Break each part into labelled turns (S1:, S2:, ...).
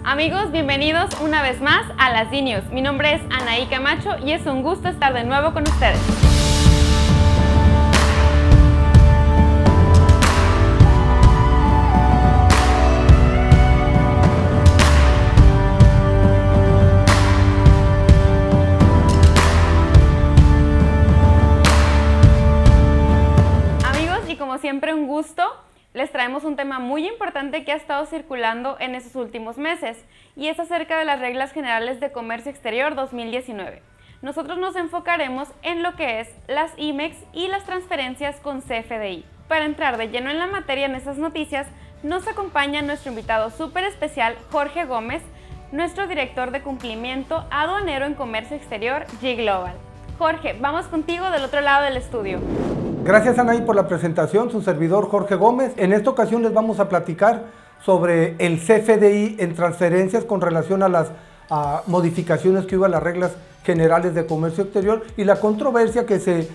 S1: Amigos, bienvenidos una vez más a las D-News. Mi nombre es Anaí Camacho y es un gusto estar de nuevo con ustedes. Amigos, y como siempre un gusto, les traemos un tema muy importante que ha estado circulando en estos últimos meses y es acerca de las Reglas Generales de Comercio Exterior 2019. Nosotros nos enfocaremos en lo que es las IMEX y las transferencias con CFDI. Para entrar de lleno en la materia en estas noticias, nos acompaña nuestro invitado súper especial, Jorge Gómez, nuestro director de cumplimiento aduanero en Comercio Exterior, G-Global. Jorge, vamos contigo del otro lado del estudio.
S2: Gracias, Anaí, por la presentación. Su servidor Jorge Gómez. En esta ocasión les vamos a platicar sobre el CFDI en transferencias con relación a las modificaciones que hubo a las reglas generales de comercio exterior y la controversia que se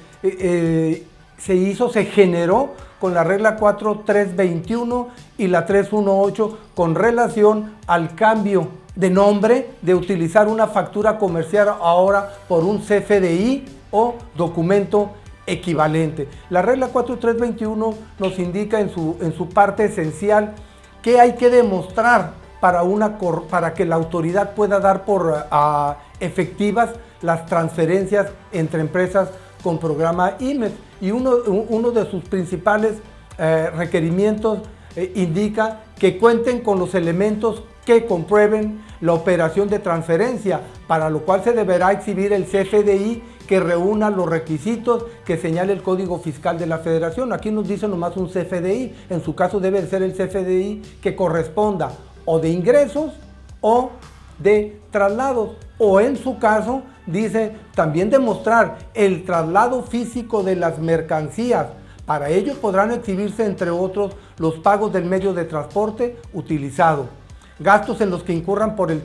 S2: generó con la regla 4321 y la 318 con relación al cambio de nombre, de utilizar una factura comercial ahora por un CFDI o documento equivalente. La regla 4321 nos indica en su parte esencial qué hay que demostrar para que la autoridad pueda dar por efectivas las transferencias entre empresas con programa IMEX. Y uno de sus principales requerimientos indica que cuenten con los elementos que comprueben la operación de transferencia, para lo cual se deberá exhibir el CFDI que reúna los requisitos que señala el Código Fiscal de la Federación. Aquí nos dice nomás un CFDI, en su caso debe ser el CFDI que corresponda o de ingresos o de traslados, o en su caso dice también demostrar el traslado físico de las mercancías. Para ello podrán exhibirse, entre otros, los pagos del medio de transporte utilizado, gastos en los que incurran por el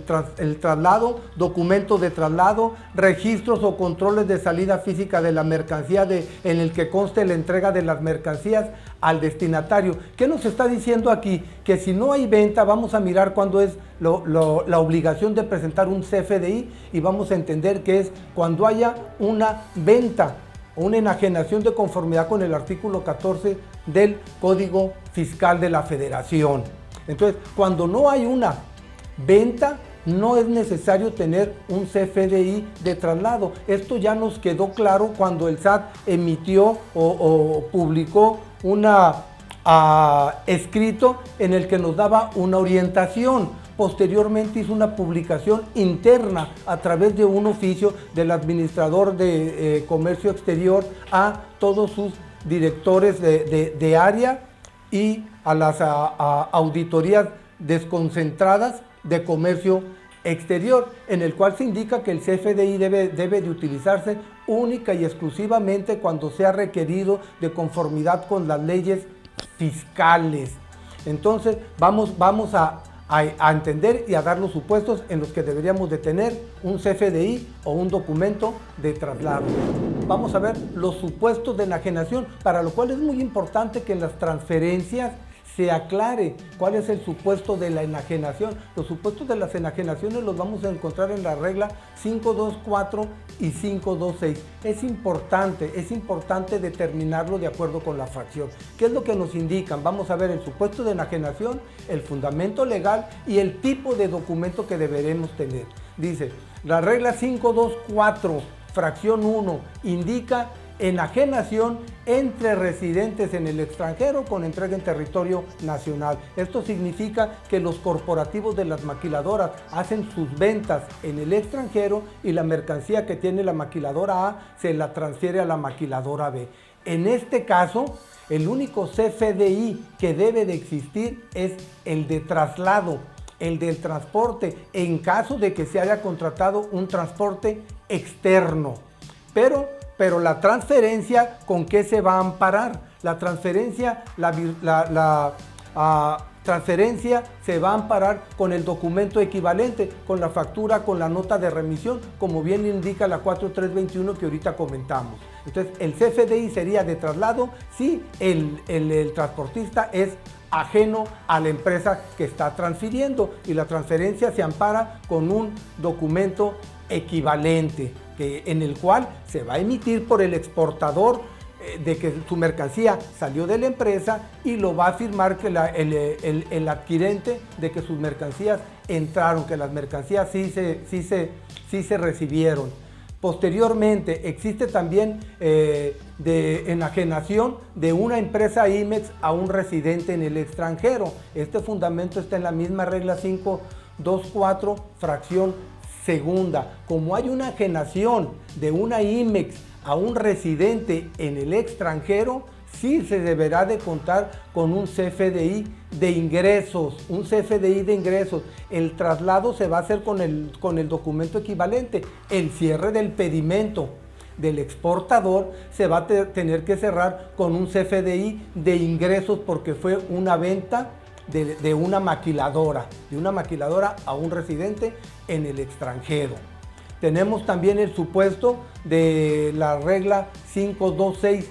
S2: traslado, documentos de traslado, registros o controles de salida física de la mercancía en el que conste la entrega de las mercancías al destinatario. ¿Qué nos está diciendo aquí? Que si no hay venta, vamos a mirar cuándo es la obligación de presentar un CFDI y vamos a entender que es cuando haya una venta o una enajenación de conformidad con el artículo 14 del Código Fiscal de la Federación. Entonces, cuando no hay una venta, no es necesario tener un CFDI de traslado. Esto ya nos quedó claro cuando el SAT emitió o publicó un escrito en el que nos daba una orientación. Posteriormente hizo una publicación interna a través de un oficio del administrador de comercio exterior a todos sus directores de área y a las auditorías desconcentradas de comercio exterior, en el cual se indica que el CFDI debe de utilizarse única y exclusivamente cuando sea requerido de conformidad con las leyes fiscales. Entonces vamos a entender y a dar los supuestos en los que deberíamos de tener un CFDI o un documento de traslado. Vamos a ver los supuestos de enajenación, para lo cual es muy importante que en las transferencias se aclare cuál es el supuesto de la enajenación. Los supuestos de las enajenaciones los vamos a encontrar en la regla 524 y 526. Es importante determinarlo de acuerdo con la fracción. ¿Qué es lo que nos indican? Vamos a ver el supuesto de enajenación, el fundamento legal y el tipo de documento que deberemos tener. Dice, la regla 524, fracción 1, indica enajenación entre residentes en el extranjero con entrega en territorio nacional. Esto significa que los corporativos de las maquiladoras hacen sus ventas en el extranjero y la mercancía que tiene la maquiladora A se la transfiere a la maquiladora B. En este caso, el único CFDI que debe de existir es el de traslado, el del transporte, en caso de que se haya contratado un transporte externo. Pero la transferencia, ¿con qué se va a amparar? La transferencia, transferencia se va a amparar con el documento equivalente, con la factura, con la nota de remisión, como bien indica la 4321 que ahorita comentamos. Entonces, el CFDI sería de traslado si el transportista es ajeno a la empresa que está transfiriendo, y la transferencia se ampara con un documento equivalente en el cual se va a emitir por el exportador de que su mercancía salió de la empresa, y lo va a firmar que el adquirente de que sus mercancías entraron, que las mercancías sí se recibieron. Posteriormente existe también de enajenación de una empresa IMEX a un residente en el extranjero. Este fundamento está en la misma regla 524, fracción segunda. Como hay una enajenación de una IMEX a un residente en el extranjero, sí se deberá de contar con un CFDI de ingresos, El traslado se va a hacer con el documento equivalente. El cierre del pedimento del exportador se va a tener que cerrar con un CFDI de ingresos, porque fue una venta de una maquiladora a un residente en el extranjero. Tenemos también el supuesto de la regla 526,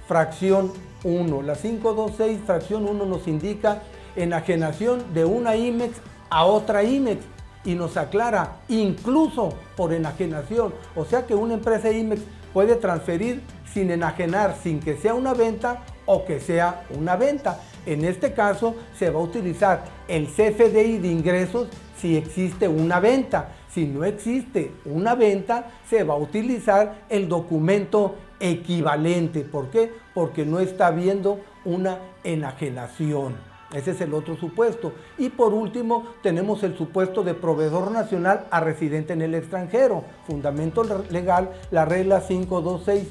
S2: fracción 1. La 526, fracción 1 nos indica enajenación de una IMEX a otra IMEX, y nos aclara incluso por enajenación. O sea que una empresa IMEX puede transferir sin enajenar, sin que sea una venta o que sea una venta. En este caso se va a utilizar el CFDI de ingresos si existe una venta. Si no existe una venta, se va a utilizar el documento equivalente. ¿Por qué? Porque no está habiendo una enajenación. Ese es el otro supuesto. Y por último, tenemos el supuesto de proveedor nacional a residente en el extranjero. Fundamento legal, la regla 526,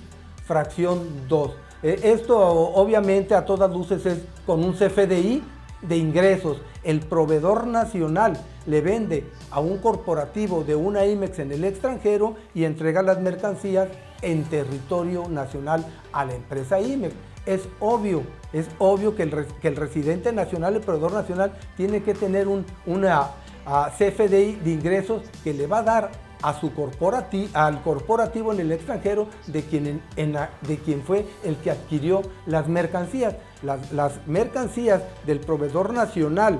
S2: fracción 2. Esto obviamente a todas luces es con un CFDI de ingresos. El proveedor nacional le vende a un corporativo de una IMEX en el extranjero y entrega las mercancías en territorio nacional a la empresa IMEX. Es obvio que el residente nacional, el proveedor nacional, tiene que tener una CFDI de ingresos que le va a dar a al corporativo en el extranjero de quien fue el que adquirió las mercancías. Las mercancías del proveedor nacional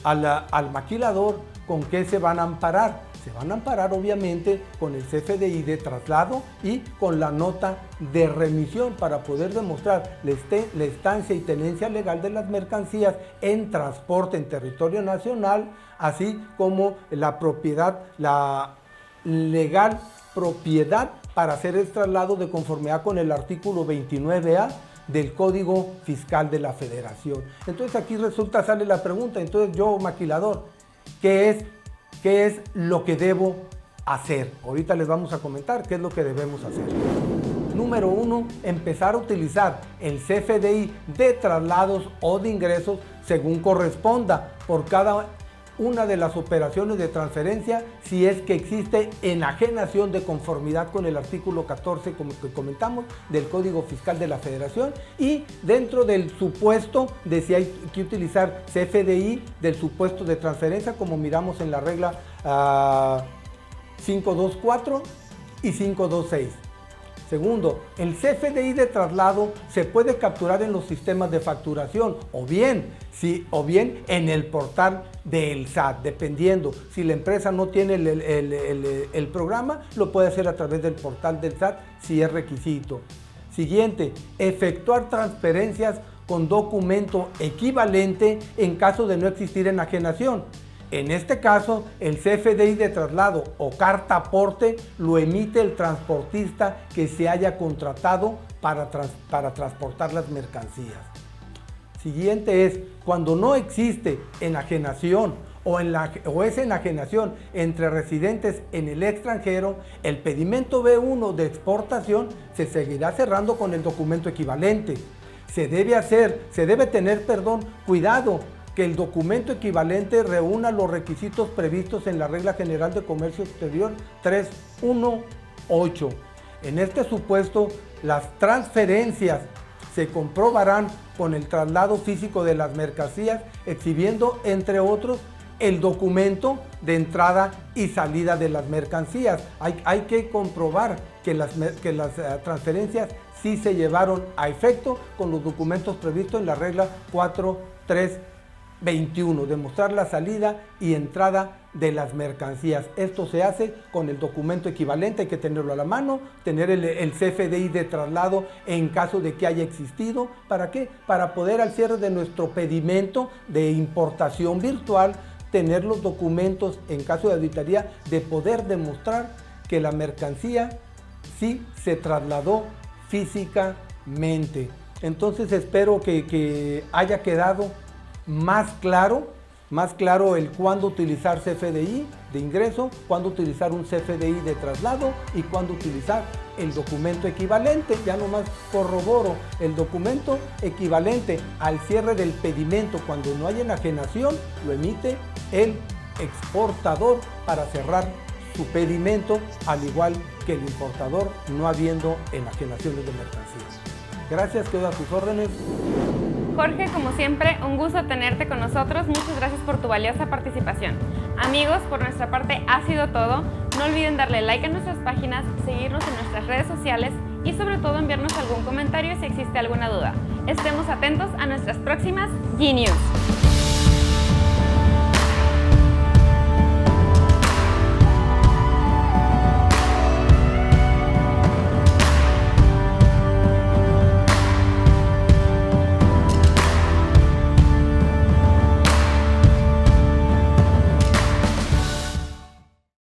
S2: al maquilador, ¿con qué se van a amparar? Se van a amparar obviamente con el CFDI de traslado y con la nota de remisión, para poder demostrar la estancia y tenencia legal de las mercancías en transporte en territorio nacional, así como la propiedad, la legal propiedad para hacer el traslado de conformidad con el artículo 29A del Código Fiscal de la Federación. Entonces aquí sale la pregunta, entonces yo, maquilador, ¿qué es lo que debo hacer? Ahorita les vamos a comentar qué es lo que debemos hacer. Número 1, empezar a utilizar el CFDI de traslados o de ingresos según corresponda por cada una de las operaciones de transferencia, si es que existe enajenación de conformidad con el artículo 14, como que comentamos, del Código Fiscal de la Federación, y dentro del supuesto de si hay que utilizar CFDI del supuesto de transferencia, como miramos en la regla 524 y 526. Segundo, el CFDI de traslado se puede capturar en los sistemas de facturación o bien en el portal del SAT, dependiendo. Si la empresa no tiene el programa, lo puede hacer a través del portal del SAT si es requisito. Siguiente, efectuar transferencias con documento equivalente en caso de no existir enajenación. En este caso, el CFDI de traslado o carta aporte lo emite el transportista que se haya contratado para transportar las mercancías. Siguiente es, cuando no existe enajenación o es enajenación entre residentes en el extranjero, el pedimento B1 de exportación se seguirá cerrando con el documento equivalente. Se debe tener cuidado que el documento equivalente reúna los requisitos previstos en la Regla General de Comercio Exterior 318. En este supuesto, las transferencias se comprobarán con el traslado físico de las mercancías, exhibiendo, entre otros, el documento de entrada y salida de las mercancías. Hay que comprobar que las transferencias sí se llevaron a efecto con los documentos previstos en la regla 4 321, demostrar la salida y entrada de las mercancías. Esto se hace con el documento equivalente, hay que tenerlo a la mano, tener el CFDI de traslado en caso de que haya existido. ¿Para qué? Para poder al cierre de nuestro pedimento de importación virtual, tener los documentos en caso de auditoría de poder demostrar que la mercancía sí se trasladó físicamente. Entonces espero que haya quedado más claro el cuándo utilizar CFDI de ingreso, cuándo utilizar un CFDI de traslado y cuándo utilizar el documento equivalente. Ya nomás corroboro, el documento equivalente al cierre del pedimento cuando no hay enajenación lo emite el exportador para cerrar su pedimento, al igual que el importador, no habiendo enajenaciones de mercancías. Gracias, quedo a tus órdenes.
S1: Jorge, como siempre, un gusto tenerte con nosotros. Muchas gracias por tu valiosa participación. Amigos, por nuestra parte ha sido todo. No olviden darle like a nuestras páginas, seguirnos en nuestras redes sociales y sobre todo enviarnos algún comentario si existe alguna duda. Estemos atentos a nuestras próximas G-News.